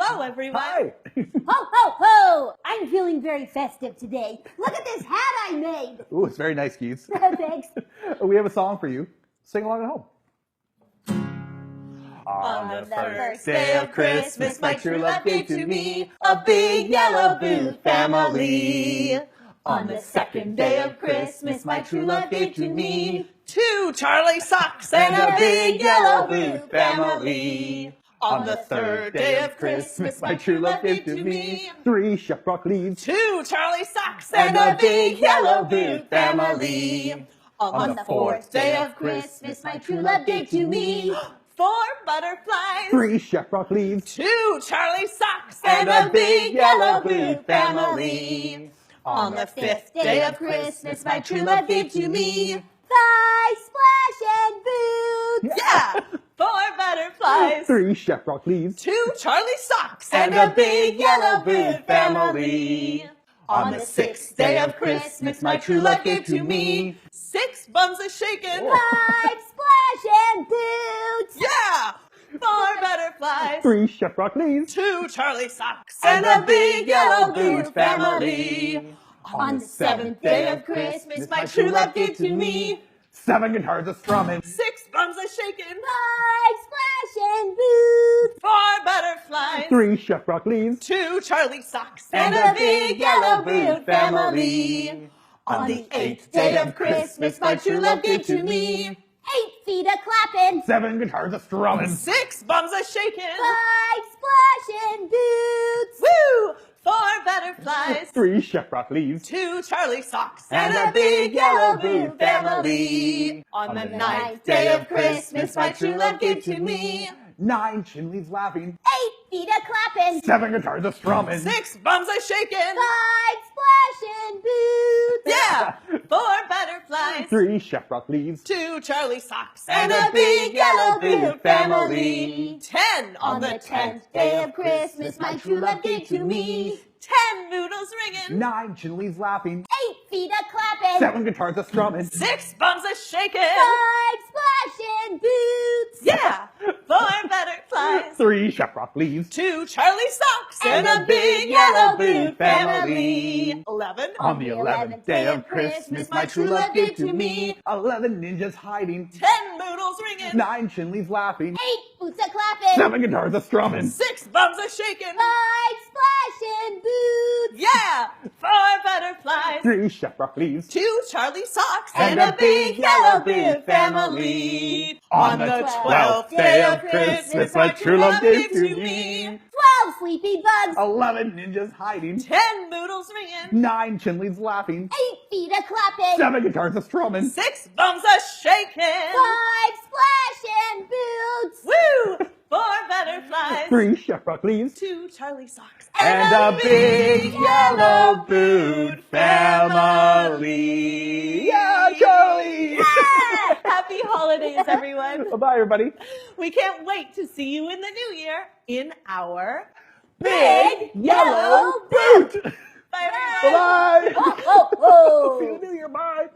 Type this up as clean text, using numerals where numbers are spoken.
Hello, everyone. Hi. Ho, ho, ho! I'm feeling very festive today. Look at this hat I made. Ooh, it's very nice, Keith. Thanks. We have a song for you. Sing along at home. On the first day of Christmas, my true love gave to me a big yellow boot family. On the second day of Christmas, my true love gave to me 2 Charlie socks and a big yellow boot family. On the third day of Christmas, my true love gave to me 3 shepherd leaves. 2 Charlie socks and a big yellow boot family. On the fourth day of Christmas, my true love gave to me 4 butterflies, 3 shepherd leaves. 2 Charlie socks and a big yellow boot family. On the 5th day of Christmas, my true love gave to me 5 splash and boots. yeah, 4 butterflies, 3 shepherd leaves. 2 Charlie socks and a big yellow boot family. On the 6th day of Christmas, my true love gave to me 6 bums a shaking, 5 splash and boots. yeah, 4 butterflies, 3 shepherd leaves. 2 Charlie socks and a big yellow boot family. On the 7th day of Christmas, my true love gave to me 7 guitars a strumming. 6 bums a shaking, 5 splash and boots. 4 butterflies, 3 shepherd leaves. 2 Charlie socks and a big yellow boot family. On the 8th day of Christmas, my true love gave to me 8 feet a clapping. 7 guitars a strumming. 6 bums a shaking, 5 splash and boots. woo, 4 butterflies, 3 shepherd leaves. 2 Charlie socks and a big yellow boot family. On the 9th day of Christmas, my true love gave to me 9 chin leaves laughing. 8 feet a clapping. 7 guitars a strumming. 6 bums a shaking, 5 splash and boots. yeah, 4 butterflies, 3 shepherd leaves. 2 Charlie socks and a big yellow boot family. 10 on the 10th day of Christmas, my true love gave to me 10 noodles ringing, 9 chin leaves laughing. 8 feet a clapping. 7 guitars a strumming. 6 bums a shaking, 5 splash and boots. yeah, 4 butterflies, 3 shepherd leaves. 2 Charlie socks and a big yellow boot family. 11 On the 11th day of Christmas, my true love gave to me 11 ninjas hiding. 10 noodles ringing, 9 chin leaves laughing. 8 boots a clapping. 7 guitars a strumming. 6 bums a shaking, 5 splash and boots. yeah, 4 butterflies, 3 shepherd leaves. 2 Charlie socks and a big yellow boot family. On the 12th day of Christmas, my true love gave to me 12 sleepy bugs. 11 ninjas hiding. 10 noodles ringing, 9 chin leaves laughing. 8 feet a clapping. 7 guitars a strumming. 6 bums a shaking, 5 splash and boots. woo, 4 butterflies, 3 shepherd leaves. 2 Charlie socks And a big yellow boot family. Yeah, Charlie! Happy holidays, everyone. Bye, everybody. We can't wait to see you in the new year in our Big Yellow boot! Bye. Bye-bye! Ho, ho, ho. See you in the new year. Bye!